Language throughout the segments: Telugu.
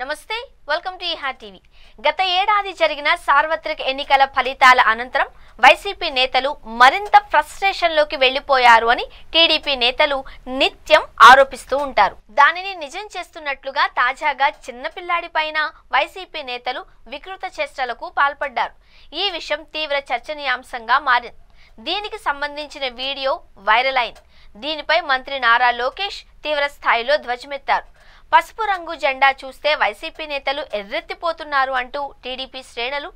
నమస్తే వెల్కమ్ టు ఈహా టీవీ। గత ఏడాది జరిగిన సార్వత్రిక ఎన్నికల ఫలితాల అనంతరం వైసీపీ నేతలు మరింత ఫ్రస్ట్రేషన్లోకి వెళ్లిపోయారు అని టీడీపీ నేతలు నిత్యం ఆరోపిస్తూ ఉంటారు। దానిని నిజం చేస్తున్నట్లుగా తాజాగా చిన్నపిల్లాడిపైన వైసీపీ నేతలు వికృత చేష్టలకు పాల్పడ్డారు। ఈ విషయం తీవ్ర చర్చనీయాంశంగా మారింది। దీనికి సంబంధించిన వీడియో వైరల్ అయింది। దీనిపై మంత్రి నారా లోకేష్ తీవ్ర స్థాయిలో ధ్వజమెత్తారు। పసుపు రంగు జెండా చూస్తే వైసీపీ నేతలు ఎర్రెత్తిపోతున్నారు అంటూ టీడీపీ శ్రేణులు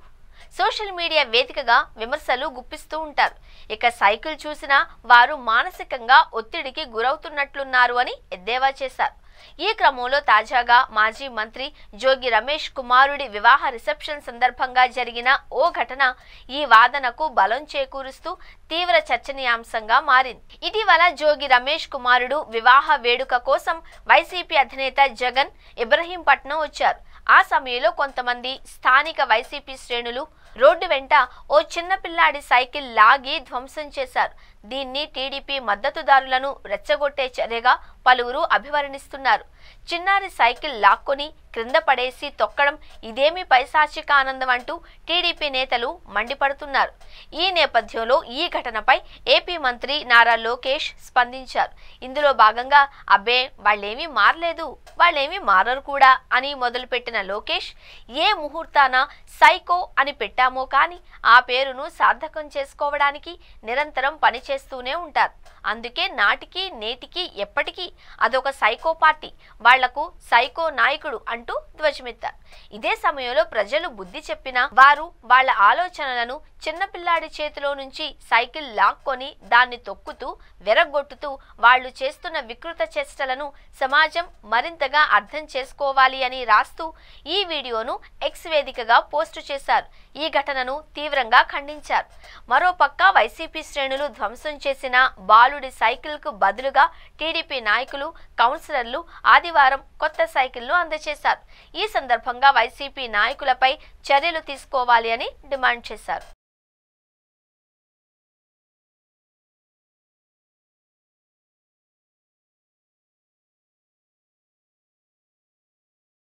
సోషల్ మీడియా వేదికగా విమర్శలు గుప్పిస్తూ ఉంటారు। ఇక సైకిల్ చూసినా వారు మానసికంగా ఒత్తిడికి గురవుతున్నట్లున్నారు అని ఎద్దేవా చేశారు। ఈ క్రమంలో తాజాగా మాజీ మంత్రి జోగి రమేష్ కుమారుడి వివాహ రిసెప్షన్ సందర్భంగా జరిగిన ఓ ఘటన ఈ వాదనకు బలం చేకూరుస్తూ తీవ్ర చర్చనీయాంశంగా మారింది। ఇటీవల జోగి రమేష్ కుమారుడు వివాహ వేడుక కోసం వైసీపీ అధినేత జగన్ ఇబ్రహీంపట్నం వచ్చారు। ఆ సమయంలో కొంతమంది స్థానిక వైసీపీ శ్రేణులు రోడ్డు వెంట ఓ చిన్న పిల్లాడి సైకిల్ లాగి ధ్వంసం చేశారు। దీన్ని టీడీపీ మద్దతుదారులను రెచ్చగొట్టే చర్యగా పలువురు అభివర్ణిస్తున్నారు। చిన్నారి సైకిల్ లాక్కొని క్రింద పడేసి తొక్కడం ఇదేమి పైశాచిక ఆనందం అంటూ టీడీపీ నేతలు మండిపడుతున్నారు। ఈ నేపథ్యంలో ఈ ఘటనపై ఏపీ మంత్రి నారా లోకేష్ స్పందించారు। ఇందులో భాగంగా అబ్బే వాళ్ళేమీ మారలేదు, వాళ్ళేమీ మారరు కూడా అని మొదలుపెట్టిన లోకేష్ ఏ ముహూర్తాన సైకో అని పెట్టామో కానీ ఆ పేరును సార్థకం చేసుకోవడానికి నిరంతరం పనిచేస్తూనే ఉంటారు। అందుకే నాటికి నేటికి ఎప్పటికీ అదొక సైకో పార్టీ, వాళ్లకు సైకో నాయకుడు అంటూ ధ్వజమెత్తారు। ఇదే సమయంలో ప్రజలు బుద్ధి చెప్పినా వారు వాళ్ళ ఆలోచనలను చిన్నపిల్లాడి చేతిలో నుంచి సైకిల్ లాక్కొని దాన్ని తొక్కుతూ వెరగొట్టుతూ వాళ్ళు చేస్తున్న వికృత చేష్టలను సమాజం మరింతగా అర్థం చేసుకోవాలి అని రాస్తూ ఈ వీడియోను ఎక్స్ వేదికగా పోస్టు చేశారు। ఈ ఘటనను తీవ్రంగా ఖండించారు। మరోపక్క వైసీపీ శ్రేణులు ధ్వంసం చేసిన బాలుడి సైకిల్ కు బదులుగా టీడీపీ నాయకులు కౌన్సిలర్లు ఆదివారం కొత్త సైకిల్ను అందజేశారు। ఈ సందర్భంగా వైసీపీ నాయకులపై చర్యలు తీసుకోవాలి అని డిమాండ్ చేశారు।